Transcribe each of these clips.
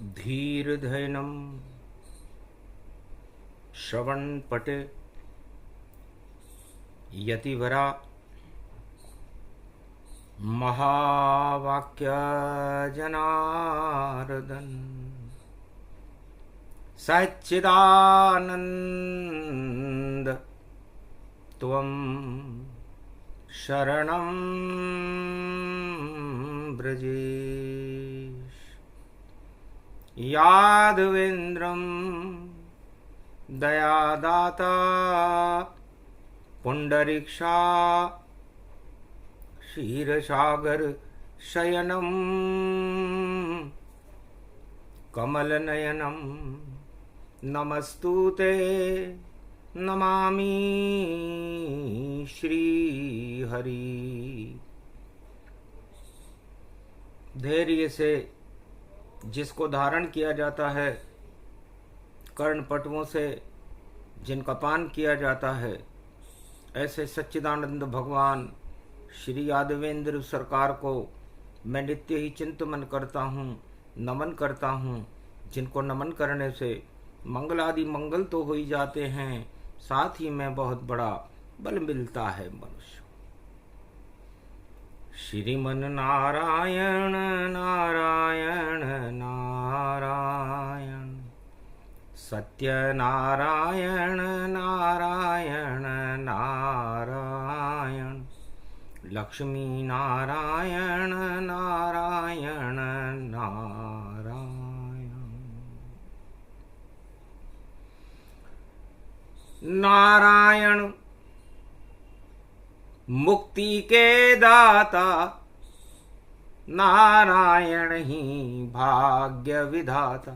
धीर्धैनं श्रवणपटे यतिवरा महावाक्य जनार्दन सच्चिदानंद त्वं शरणं ब्रजेश यादवेन्द्रं दयादाता पुंडरीक्षा क्षीरसागर शयनं कमलनयनं नमस्तुते नमामि श्रीहरि। धैर्य से जिसको धारण किया जाता है, कर्णपटुओं से जिनका पान किया जाता है, ऐसे सच्चिदानंद भगवान श्री यादवेंद्र सरकार को मैं नित्य ही चिंतन करता हूँ, नमन करता हूँ। जिनको नमन करने से मंगल आदि मंगल तो हो ही जाते हैं, साथ ही में बहुत बड़ा बल मिलता है मनुष्य। श्रीमन नारायण नारायण नारायण, सत्य नारायण नारायण नारायण, लक्ष्मी नारायण नारायण नारायण। नारायण मुक्ति के दाता, नारायण ही भाग्य विधाता,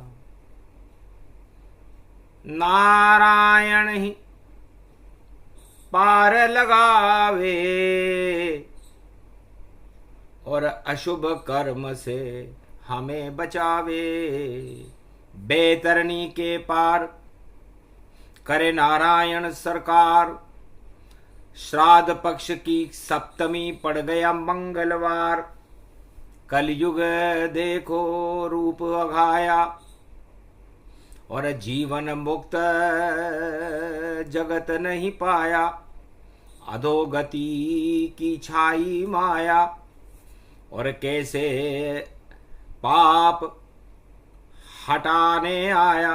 नारायण ही पार लगावे और अशुभ कर्म से हमें बचावे। बैतरणी के पार करे नारायण सरकार, श्राद्ध पक्ष की सप्तमी पड़ गया मंगलवार। कलयुग देखो रूप अघाया और जीवन मुक्त जगत नहीं पाया। अधोगति की छाई माया और कैसे पाप हटाने आया।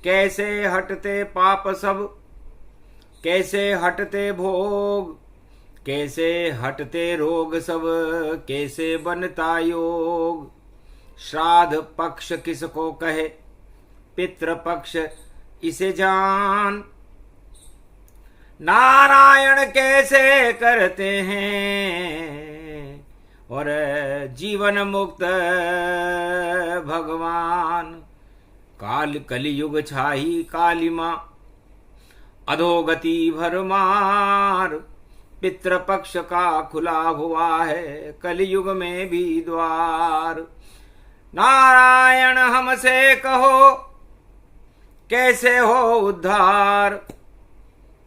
कैसे हटते पाप सब, कैसे हटते भोग, कैसे हटते रोग सब, कैसे बनता योग। श्राद्ध पक्ष किसको कहे, पितृपक्ष इसे जान। नारायण कैसे करते हैं और जीवन मुक्त भगवान। काल कलियुग छाई कालिमा, अधोगति भरमार। पितृपक्ष का खुला हुआ है कलियुग में भी द्वार। नारायण हमसे कहो कैसे हो उद्धार,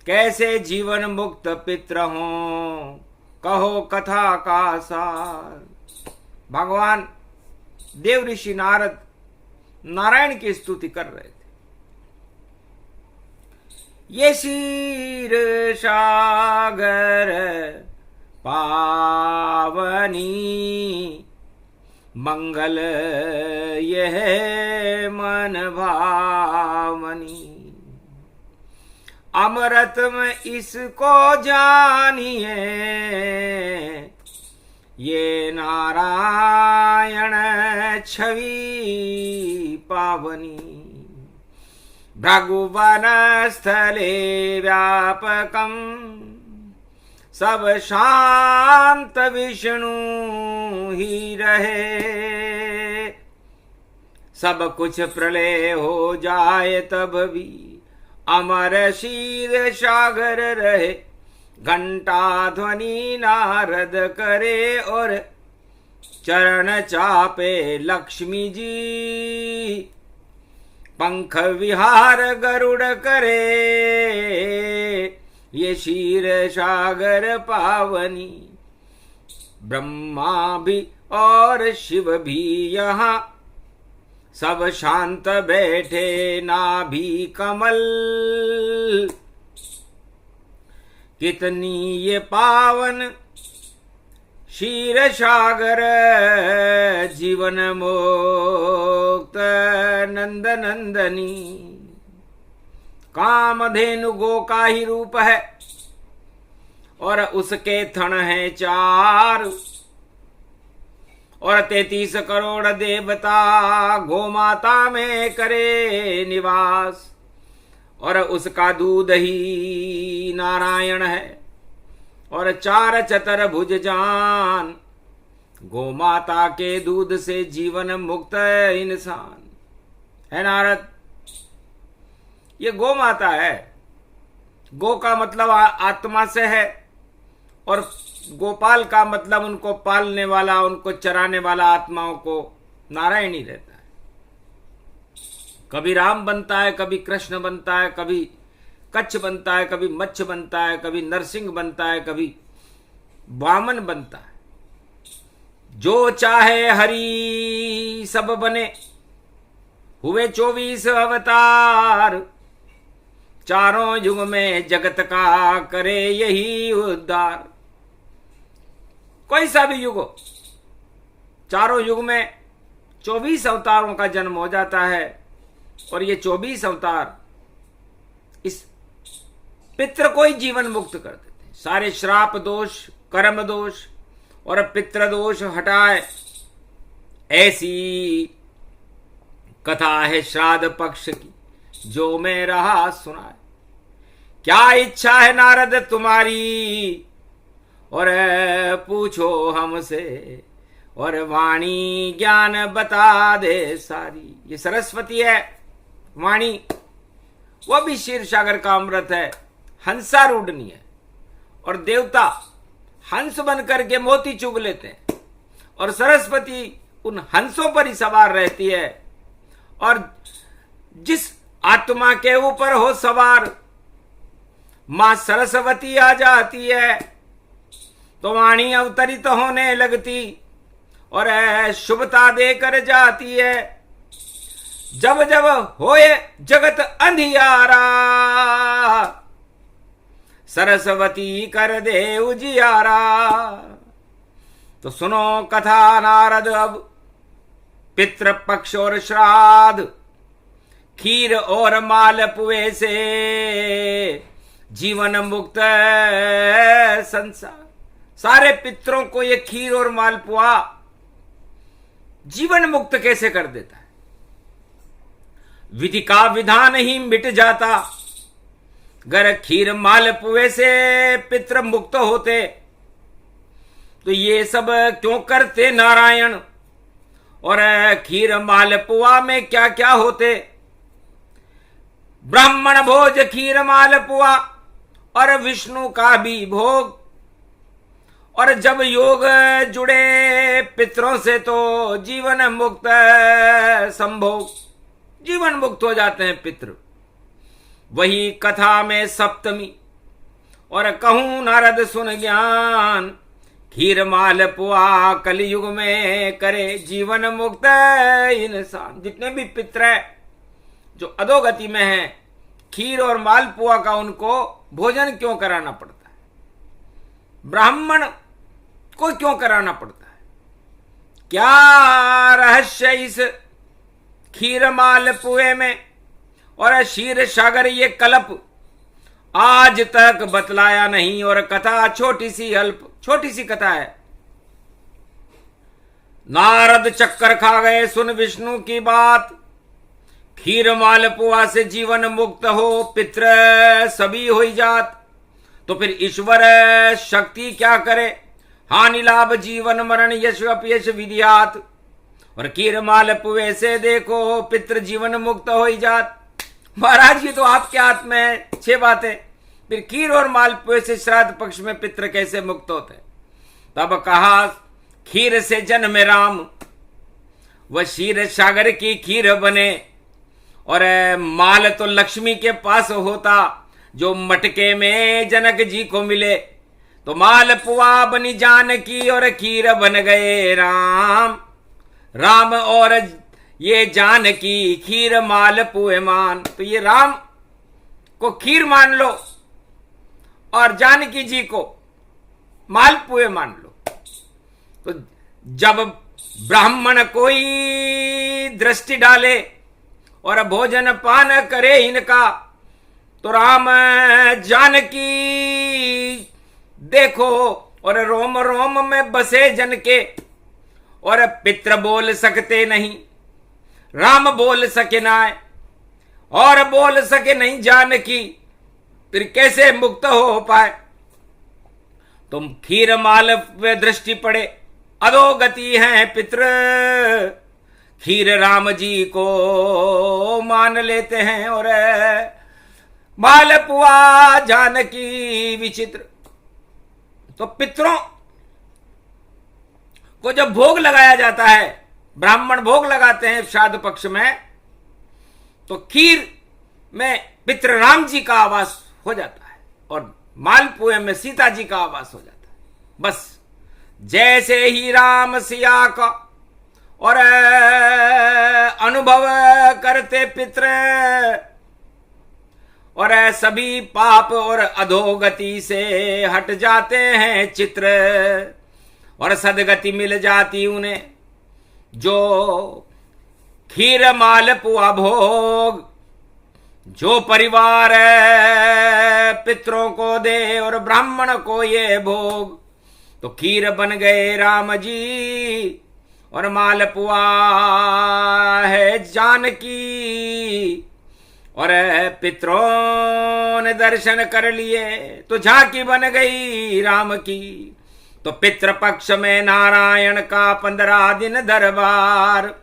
कैसे जीवन मुक्त पितृ हो, कहो कथा का सार। भगवान देव ऋषि नारद नारायण की स्तुति कर रहे थे। ये क्षीर सागर पावनी, मंगल यह मन भावनी। अमृत में इसको जानिए, ये नारायण छवि पावनी। भृगुवन स्थले व्यापकम, सब शांत विष्णु ही रहे। सब कुछ प्रलय हो जाए तब भी अमर क्षीर सागर रहे। घंटा ध्वनि नारद करे और चरण चापे लक्ष्मी जी। पंख विहार गरुड़ करे, ये क्षीर सागर पावनी। ब्रह्मा भी और शिव भी यहाँ सब शांत बैठे नाभि कमल। कितनी ये पावन क्षीर सागर जीवन मुक्त नंद नंदनी। कामधेनु गो का ही रूप है और उसके थन हैं 4 और 33 करोड़ देवता गो माता में करे निवास। और उसका दूध ही नारायण है और 4 चतर भुज जान। गो माता के दूध से जीवन मुक्त इंसान है नारद। ये गो माता है। गो का मतलब आत्मा से है और गोपाल का मतलब उनको पालने वाला, उनको चराने वाला आत्माओं को नारायण ही रहता है। कभी राम बनता है, कभी कृष्ण बनता है, कभी कच्छ बनता है, कभी मच्छ बनता है, कभी नरसिंह बनता है, कभी वामन बनता है। जो चाहे हरि सब बने। हुए 24 अवतार। चारों युग में जगत का करे यही उद्धार। कोई सा भी युग हो, चारों युग में 24 अवतारों का जन्म हो जाता है। और ये 24 अवतार इस पितृ को ही जीवन मुक्त कर देते हैं। सारे श्राप दोष, कर्म दोष और पितृ दोष हटाए। ऐसी कथा है श्राद्ध पक्ष की जो मैं रहा सुनाए। क्या इच्छा है नारद तुम्हारी और पूछो हमसे और वाणी ज्ञान बता दे सारी। ये सरस्वती है वाणी, वो भी क्षीर सागर का अमृत है, हंसारूढ़नी है। और देवता हंस बन करके मोती चुग लेते हैं और सरस्वती उन हंसों पर ही सवार रहती है। और जिस आत्मा के ऊपर हो सवार मां सरस्वती आ जाती है तो वाणी अवतरित होने लगती और शुभता देकर जाती है। जब जब होए जगत अंधियारा सरस्वती कर दे उजियारा। तो सुनो कथा नारद अब। पितृ पक्ष और श्राद्ध, खीर और मालपुए से जीवन मुक्त संसार। सारे पितरों को ये खीर और मालपुआ जीवन मुक्त कैसे कर देता है। विधि का विधान ही मिट जाता। अगर खीर मालपुए से पितृ मुक्त होते तो ये सब क्यों करते नारायण। और खीर मालपुआ में क्या क्या होते। ब्राह्मण भोज खीर मालपुआ और विष्णु का भी भोग। और जब योग जुड़े पितरों से तो जीवन मुक्त संभोग। जीवन मुक्त हो जाते हैं पितृ। वही कथा में सप्तमी और कहूं नारद सुन ज्ञान। खीर मालपुआ कलयुग में करे जीवन मुक्त इंसान। जितने भी पितर है जो अधोगति में हैं, खीर और मालपुआ का उनको भोजन क्यों कराना पड़ता है। ब्राह्मण को क्यों कराना पड़ता है। क्या रहस्य इस खीर मालपुए में। और क्षीर सागर ये कल्प आज तक बतलाया नहीं। और कथा छोटी सी अल्प, छोटी सी कथा है। नारद चक्कर खा गए सुन विष्णु की बात। खीर मालपुआ से जीवन मुक्त हो पितृ सभी हो जात। तो फिर ईश्वर शक्ति क्या करे। हानि लाभ जीवन मरण यश अपयश विधियात। और खीर मालपुए से देखो पितृ जीवन मुक्त हो जात। महाराज जी तो आपके हाथ में है 6 बातें। फिर खीर और मालपुए से श्राद्ध पक्ष में पितृ कैसे मुक्त होते। तब कहा खीर से जन्मे राम वह क्षीर सागर की खीर बने। और माल तो लक्ष्मी के पास होता जो मटके में जनक जी को मिले। तो मालपुआ बनी जानकी और खीर बन गए राम। राम और ये जानकी खीर माल पुए मान। तो ये राम को खीर मान लो और जानकी जी को मालपुए मान लो। तो जब ब्राह्मण कोई दृष्टि डाले और भोजन पान करे इनका, तो राम जानकी देखो और रोम रोम में बसे जन के। और पित्र बोल सकते नहीं, राम बोल सके ना और बोल सके नहीं जानकी, फिर कैसे मुक्त हो पाए। तुम खीर माल वे दृष्टि पड़े, अधोगति है पित्र, खीर राम जी को मान लेते हैं और मालपुआ जानकी विचित्र। तो पितरों को जब भोग लगाया जाता है, ब्राह्मण भोग लगाते हैं श्राद्ध पक्ष में, तो खीर में पितृ राम जी का आवास हो जाता है और मालपुए में सीता जी का आवास हो जाता है। बस जैसे ही राम सिया का और अनुभव करते पितृ और सभी पाप और अधोगति से हट जाते हैं चित्र और सदगति मिल जाती उन्हें। जो खीर मालपुआ भोग जो परिवार पितरों को दे और ब्राह्मण को ये भोग, तो खीर बन गए राम जी और मालपुआ है जानकी। और पितरों ने दर्शन कर लिए तो झांकी बन गई राम की। तो पितृपक्ष में नारायण का 15 दिन दरबार,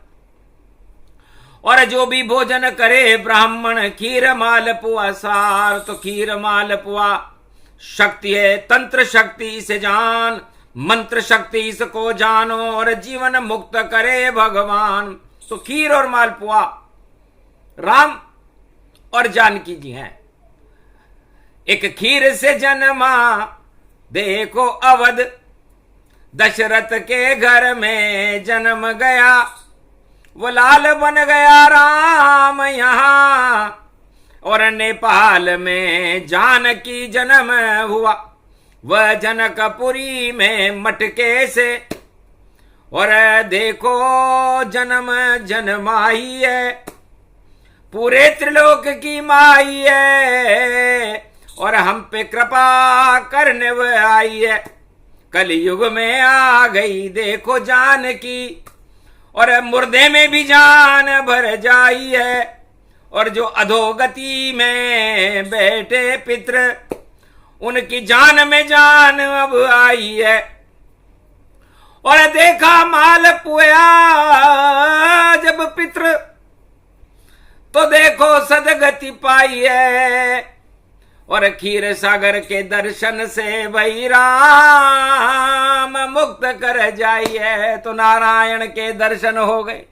और जो भी भोजन करे ब्राह्मण खीर मालपुआ सार। तो खीर मालपुआ शक्ति है, तंत्र शक्ति से जान, मंत्र शक्ति इसको जानो और जीवन मुक्त करे भगवान। तो खीर और मालपुआ राम और जानकी जी हैं। एक खीर से जन्मा देखो अवध, दशरथ के घर में जन्म गया, वो लाल बन गया राम यहां। और नेपाल में जानकी जन्म हुआ, वह जनकपुरी में मटके से। और देखो जन्म जन्माई है, पूरे त्रिलोक की माई है और हम पे कृपा करने वह आई है। कलयुग में आ गई देखो जानकी और मुर्दे में भी जान भर जाई है। और जो अधोगति में बैठे पितृ उनकी जान में जान अब आई है। और देखा मालपुआ जब पितृ तो देखो सदगति पाई है। और क्षीर सागर के दर्शन से वही राम मुक्त कर जाई है। तो नारायण के दर्शन हो गए।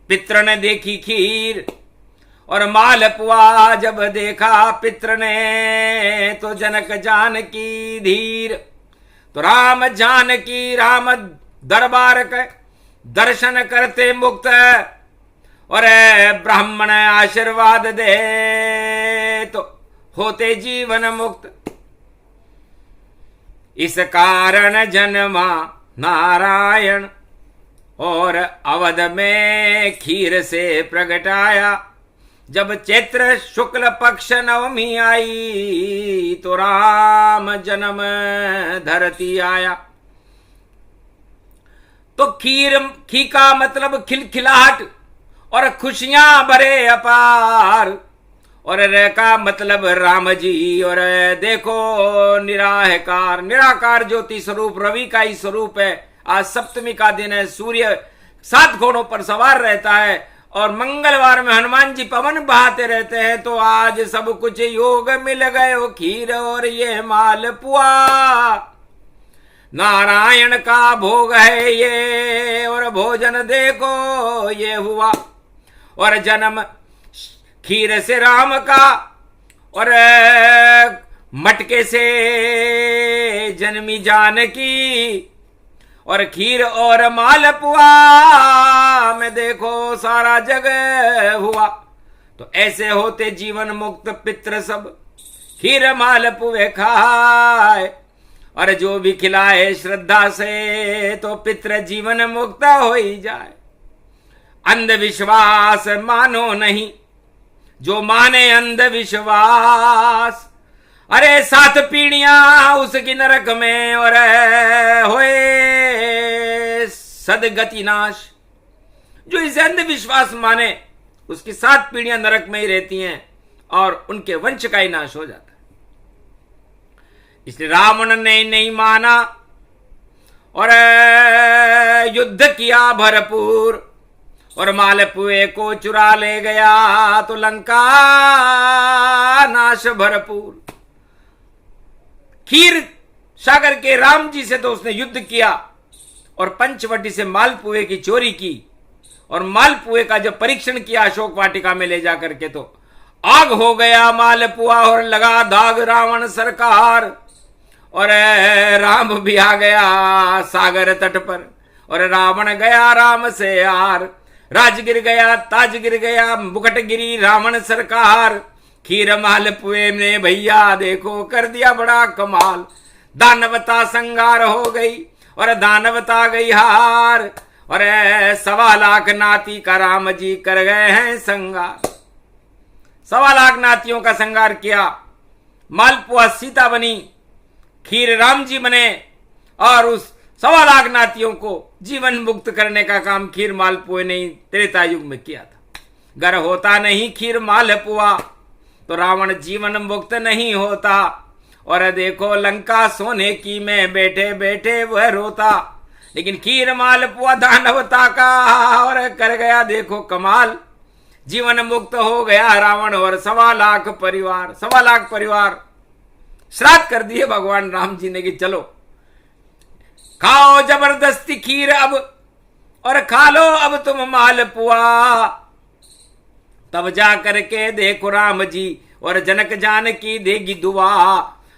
पितृ ने देखी खीर और मालपुआ जब देखा पितृ ने, तो जनक जानकी धीर। तो राम जानकी राम दरबार के दर्शन करते मुक्त, और ब्राह्मण आशीर्वाद दे तो होते जीवन मुक्त। इस कारण जन्मा नारायण और अवध में खीर से प्रगटाया। जब चैत्र शुक्ल पक्ष नवमी आई तो राम जन्म धरती आया। तो खी का मतलब खिलखिलाहट और खुशियां भरे अपार, और र का मतलब राम जी। और देखो निराहकार निराकार ज्योति स्वरूप रवि का ही स्वरूप है। आज सप्तमी का दिन है, सूर्य 7 घोड़ों पर सवार रहता है और मंगलवार में हनुमान जी पवन बहाते रहते हैं। तो आज सब कुछ योग मिल गए, खीर और ये मालपुआ नारायण का भोग है ये। और भोजन देखो ये हुआ, और जन्म खीर से राम का और मटके से जन्मी जानकी। और खीर और मालपुआ में देखो तो सारा जग हुआ। तो ऐसे होते जीवन मुक्त पितृ सब, खीर मालपुए खाए। और जो भी खिलाए श्रद्धा से, तो पितृ जीवन मुक्त हो ही जाए। अंधविश्वास मानो नहीं, जो माने अंधविश्वास, अरे 7 पीढ़ियां उसकी नरक में और होए सदगति नाश। जो इसे अंधविश्वास माने, उसकी 7 पीढ़ियां नरक में ही रहती हैं और उनके वंश का ही नाश हो जाता है। इसलिए रावण ने नहीं माना और युद्ध किया भरपूर, और मालपुए को चुरा ले गया, तो लंका नाश भरपूर। खीर सागर के राम जी से तो उसने युद्ध किया और पंचवटी से मालपुए की चोरी की, और मालपुए का जब परीक्षण किया अशोक वाटिका में ले जाकर के, तो आग हो गया मालपुआ और लगा दाग रावण सरकार। और राम भी आ गया सागर तट पर, और रावण गया राम से यार। राज गिर गया, ताज गिर गया, मुकुट गिरी रावण सरकार। खीर मालपुए ने भैया देखो कर दिया बड़ा कमाल। दानवता संगार हो गई और दानवता गई हार, और 1.25 लाख नाती का राम जी कर गए हैं संगार। 1.25 लाख नातियों का संगार किया। मालपुआ सीता बनी, खीर राम जी बने, और उस 1.25 लाख नातियों को जीवन मुक्त करने का काम खीर मालपुए ने त्रेता युग में किया था। गर होता नहीं खीर मालपुआ, तो रावण जीवन मुक्त नहीं होता। और देखो लंका सोने की में बैठे बैठे वह रोता, लेकिन खीर मालपुआ दानवता का और कर गया देखो कमाल। जीवन मुक्त हो गया रावण और 1.25 लाख परिवार। 1.25 लाख परिवार श्राद्ध कर दिए भगवान राम जी ने कि चलो खाओ जबरदस्ती खीर अब, और खा लो अब तुम मालपुआ। तब जा करके देखो राम जी और जनक जानकी देगी दुआ।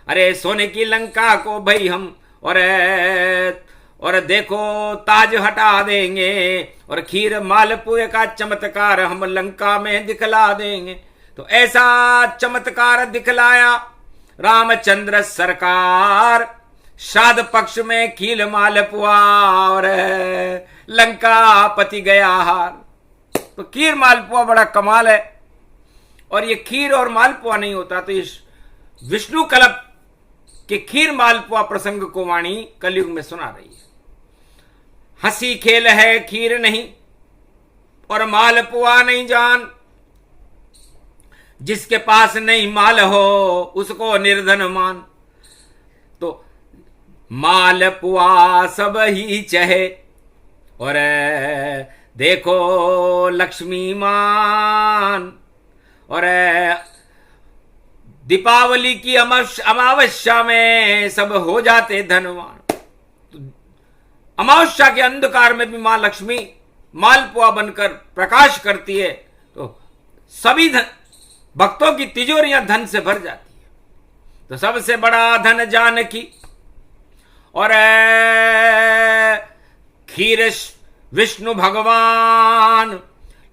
अरे सोने की लंका को भाई हम और देखो ताज हटा देंगे, और खीर मालपुए का चमत्कार हम लंका में दिखला देंगे। तो ऐसा चमत्कार दिखलाया रामचंद्र सरकार। श्राद्ध पक्ष में खीर मालपुआ और लंका पति गया हार। तो खीर मालपुआ बड़ा कमाल है। और ये खीर और मालपुआ नहीं होता तो इस विष्णु कल्प के खीर मालपुआ प्रसंग को वाणी कलयुग में सुना रही है। हंसी खेल है खीर नहीं और मालपुआ नहीं जान, जिसके पास नहीं माल हो उसको निर्धन मान। तो मालपुआ सब ही चहे और देखो लक्ष्मी मान, और दीपावली की अमावस्या में सब हो जाते धनवान। तो अमावस्या के अंधकार में भी मां लक्ष्मी मालपुआ बनकर प्रकाश करती है, तो सभी भक्तों की तिजोरियां धन से भर जाती है। तो सबसे बड़ा धन जानकी और खीर विष्णु भगवान।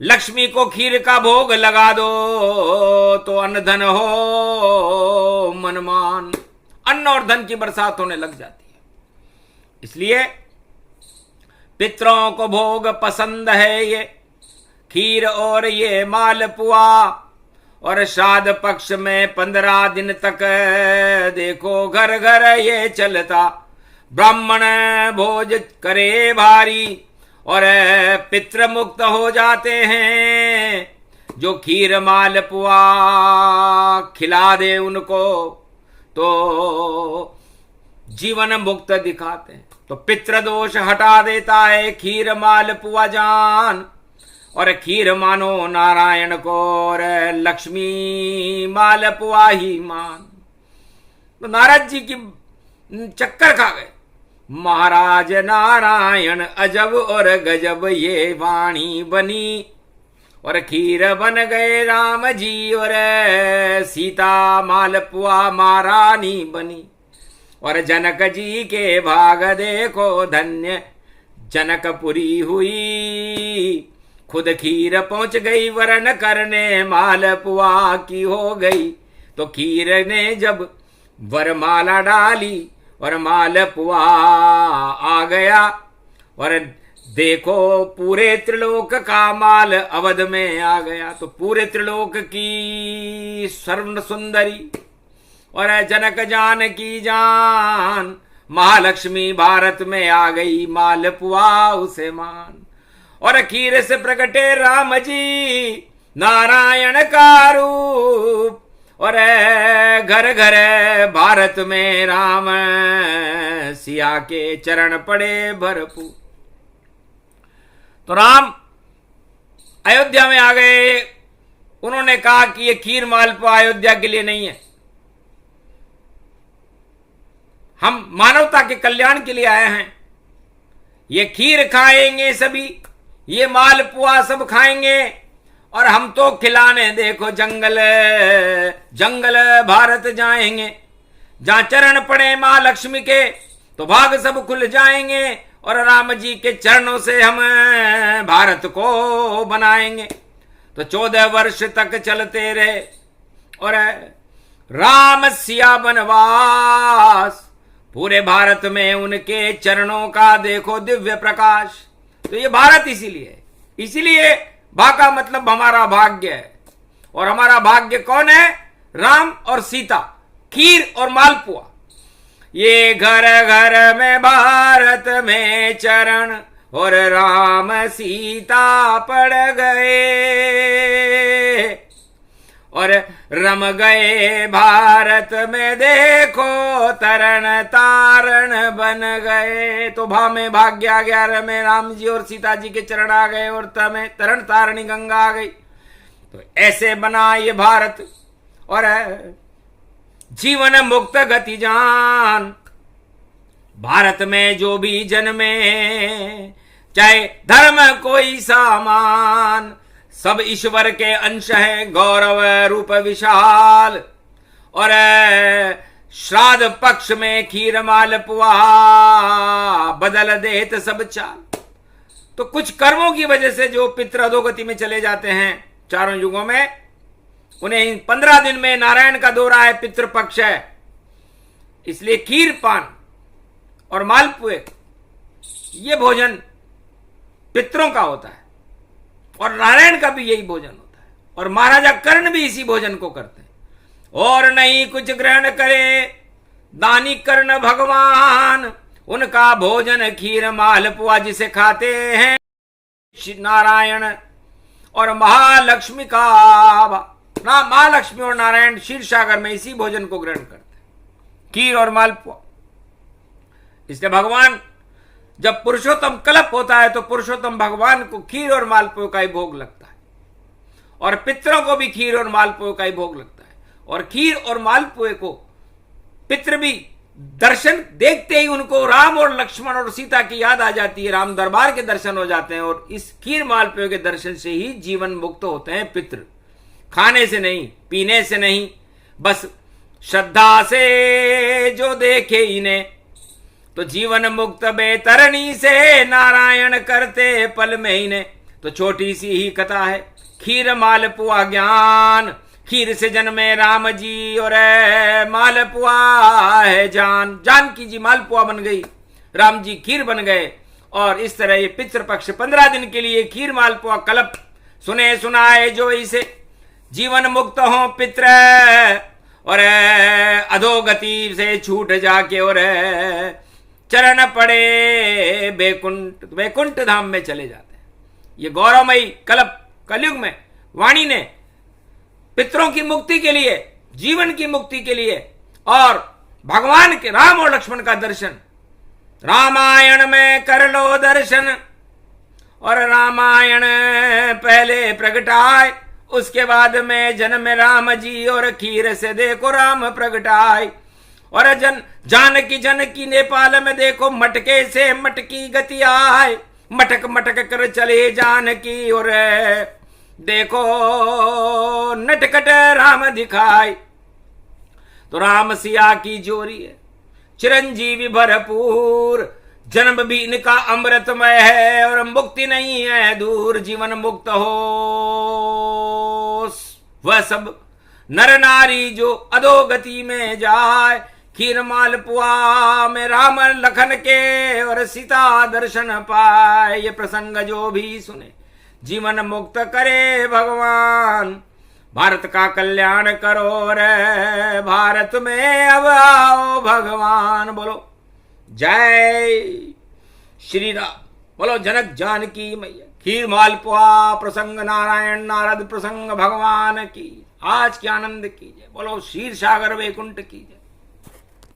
लक्ष्मी को खीर का भोग लगा दो तो अन्न धन हो मनमान। अन्न और धन की बरसात होने लग जाती है। इसलिए पितरों को भोग पसंद है ये खीर और ये मालपुआ। और श्राद्ध पक्ष में 15 दिन तक देखो घर घर ये चलता। ब्राह्मण भोज करे भारी और पितृ मुक्त हो जाते हैं। जो खीर मालपुआ खिला दे उनको तो जीवन मुक्त दिखाते हैं। तो पितृ दोष हटा देता है खीर मालपुआ जान। और खीर मानो नारायण को और लक्ष्मी मालपुआ ही मान। तो नारद जी की चक्कर खा गए। महाराज नारायण अजब और गजब ये वाणी बनी। और खीर बन गए राम जी और सीता मालपुआ महारानी बनी। और जनक जी के भाग देखो धन्य जनकपुरी हुई। खुद खीर पहुंच गई वरन करने मालपुआ की हो गई। तो खीर ने जब वरमाला डाली और मालपुआ आ गया, और देखो पूरे त्रिलोक का माल अवध में आ गया। तो पूरे त्रिलोक की सर्व सुंदरी और जनक जान की जान महालक्ष्मी भारत में आ गई, मालपुआ उसे मान। और खीर से प्रकटे राम जी नारायण का रूप, और घर घर भारत में राम सिया के चरण पड़े भरपूर। तो राम अयोध्या में आ गए। उन्होंने कहा कि ये खीर मालपुआ अयोध्या के लिए नहीं है, हम मानवता के कल्याण के लिए आए हैं। ये खीर खाएंगे सभी, ये मालपुआ सब खाएंगे, और हम तो खिलाने देखो जंगल जंगल भारत जाएंगे। जहां चरण पड़े मां लक्ष्मी के तो भाग सब खुल जाएंगे, और राम जी के चरणों से हम भारत को बनाएंगे। तो 14 वर्ष तक चलते रहे और राम सिया वनवास, पूरे भारत में उनके चरणों का देखो दिव्य प्रकाश। तो ये भारत इसीलिए भा का मतलब हमारा भाग्य है। और हमारा भाग्य कौन है? राम और सीता, खीर और मालपुआ। ये घर घर में भारत में चरण, और राम सीता पड़ गए, और रम गए भारत में देखो तरण तारण बन गए। तो भा में भाग्य आ गया, र में राम जी और सीता जी के चरण आ गए, और त में तरण तारणी गंगा आ गई। तो ऐसे बना ये भारत, और जीवन मुक्त गति जान। भारत में जो भी जन्मे चाहे धर्म कोई सामान, सब ईश्वर के अंश है गौरव रूप विशाल। और श्राद्ध पक्ष में खीर मालपुआ बदल देत सब चाल। तो कुछ कर्मों की वजह से जो पितृ अधोगति में चले जाते हैं चारों युगों में, उन्हें 15 दिन में नारायण का दौरा है, पितृपक्ष है। इसलिए खीर पान और मालपुए ये भोजन पितरों का होता है, और नारायण का भी यही भोजन होता है, और महाराजा कर्ण भी इसी भोजन को करते हैं। और नहीं कुछ ग्रहण करे दानी कर्ण भगवान, उनका भोजन खीर मालपुआ जिसे खाते हैं नारायण और महालक्ष्मी का। महालक्ष्मी और नारायण क्षीर सागर में इसी भोजन को ग्रहण करते हैं, खीर और मालपुआ। इसलिए भगवान जब पुरुषोत्तम कल्प होता है तो पुरुषोत्तम भगवान को खीर और मालपुए का ही भोग लगता है, और पितरों को भी खीर और मालपुए का ही भोग लगता है। और खीर और मालपुए को पितृ भी दर्शन देखते ही उनको राम और लक्ष्मण और सीता की याद आ जाती है, राम दरबार के दर्शन हो जाते हैं, और इस खीर मालपुए के दर्शन से ही जीवन मुक्त होते हैं पितृ। खाने से नहीं, पीने से नहीं, बस श्रद्धा से जो देखे इन्हें, तो जीवन मुक्त बेतरणी से नारायण करते पल में इन्हें। तो छोटी सी ही कथा है, खीर मालपुआ ज्ञान। खीर से जन्मे राम जी और मालपुआ है जान। जानकी जी मालपुआ बन गई, राम जी खीर बन गए। और इस तरह ये पितृपक्ष 15 दिन के लिए खीर मालपुआ कल्प सुने सुनाए जो इसे जीवन मुक्त हो पितृ, और अधोगति से छूट जाके और चरण पड़े वैकुंठ धाम में चले जाते हैं। ये गौरवमयी कलयुग में वाणी ने पितरों की मुक्ति के लिए, जीवन की मुक्ति के लिए, और भगवान के राम और लक्ष्मण का दर्शन रामायण में कर लो दर्शन। और रामायण पहले प्रगटाए, उसके बाद में जन्म राम जी, और खीर से देखो राम प्रगटाए। और जानकी नेपाल में देखो मटके से मटकी गति आए। मटक मटक कर चले जानकी, और देखो नटखट राम दिखाए। तो राम सिया की जोरी है चिरंजीवी भरपूर, जन्म भी इनका अमृतमय है और मुक्ति नहीं है दूर। जीवन मुक्त हो वह सब नर नारी जो अधोगति में जाए। खीर मालपुआ में राम लखन के और सीता दर्शन पाए। ये प्रसंग जो भी सुने जीवन मुक्त करे भगवान। भारत का कल्याण करो रे भारत में अब आओ भगवान। बोलो जय श्री राम। बोलो जनक जानकी मैया। खीर मालपुआ प्रसंग नारायण नारद प्रसंग भगवान की। आज के आनंद कीजिए। बोलो क्षीर सागर वैकुंठ कीजिए।